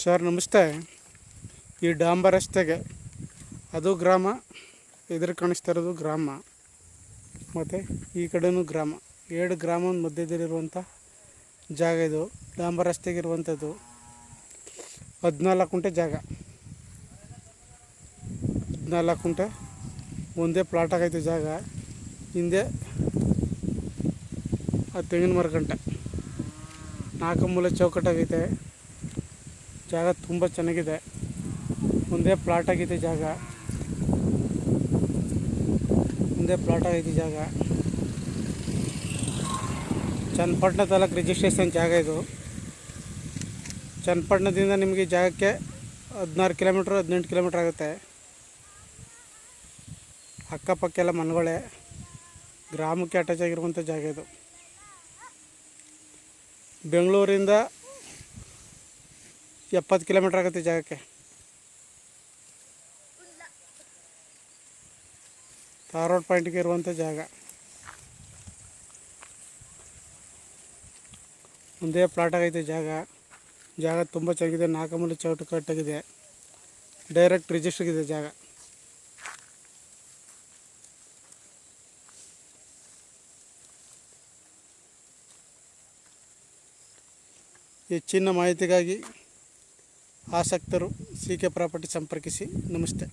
Sir ನಮಸ್ತೆ. ಈ ಡಾಂಬರ್ ರಸ್ತೆಗೆ ಅದು ಗ್ರಾಮ, ಎದುರು ಕಾಣಿಸ್ತಾ ಇರೋದು ಗ್ರಾಮ, ಮತ್ತು ಈ ಕಡೆಯೂ ಗ್ರಾಮ, ಎರಡು ಗ್ರಾಮದ ಮಧ್ಯದಲ್ಲಿರುವಂಥ ಜಾಗ ಇದು. ಡಾಂಬರ್ ರಸ್ತೆಗೆ ಇರುವಂಥದ್ದು 14 ಗುಂಟೆ ಜಾಗ. 14 ಗುಂಟೆ ಒಂದೇ ಪ್ಲಾಟ್ ಆಗೈತೆ ಜಾಗ. ಹಿಂದೆ ಆ ತೆಂಗಿನ ಮರ ಗಂಟೆ 4 ಮೂಲೆ ಚೌಕಟ್ಟಾಗೈತೆ. ಜಾಗ ತುಂಬ ಚೆನ್ನಾಗಿದೆ. ಒಂದೇ ಪ್ಲಾಟ್ ಆಗೈತೆ ಜಾಗ. ಚನ್ನಪಟ್ಟಣ ತಾಲೂಕು ರಿಜಿಸ್ಟ್ರೇಷನ್ ಜಾಗ ಇದು. ಚನ್ನಪಟ್ಟಣದಿಂದ ನಿಮಗೆ ಜಾಗಕ್ಕೆ 16 ಕಿಲೋಮೀಟ್ರ್ 18 ಕಿಲೋಮೀಟ್ರ್ ಆಗುತ್ತೆ. ಅಕ್ಕಪಕ್ಕ ಎಲ್ಲ ಮನೆಗಳೇ, ಗ್ರಾಮಕ್ಕೆ ಅಟ್ಯಾಚ್ ಆಗಿರುವಂಥ ಜಾಗ ಇದು. ಬೆಂಗಳೂರಿಂದ 70 ಕಿಲೋಮೀಟ್ರ್ ಆಗುತ್ತೆ ಜಾಗಕ್ಕೆ. ಧಾರವಾಡ ಪಾಯಿಂಟ್ಗೆ ಇರುವಂಥ ಜಾಗ. ಒಂದೇ ಪ್ಲಾಟ್ ಆಗೈತೆ ಜಾಗ ತುಂಬ ಚೆನ್ನಾಗಿದೆ. 4 ಮೂಲೆ ಚೌಟು ಕಟ್ಟಾಗಿದೆ. ಡೈರೆಕ್ಟ್ ರಿಜಿಸ್ಟ್ರಿಗೆ ಜಾಗ. ಹೆಚ್ಚಿನ ಮಾಹಿತಿಗಾಗಿ ಆಸಕ್ತರು CK ಪ್ರಾಪರ್ಟಿ ಸಂಪರ್ಕಿಸಿ. ನಮಸ್ತೆ.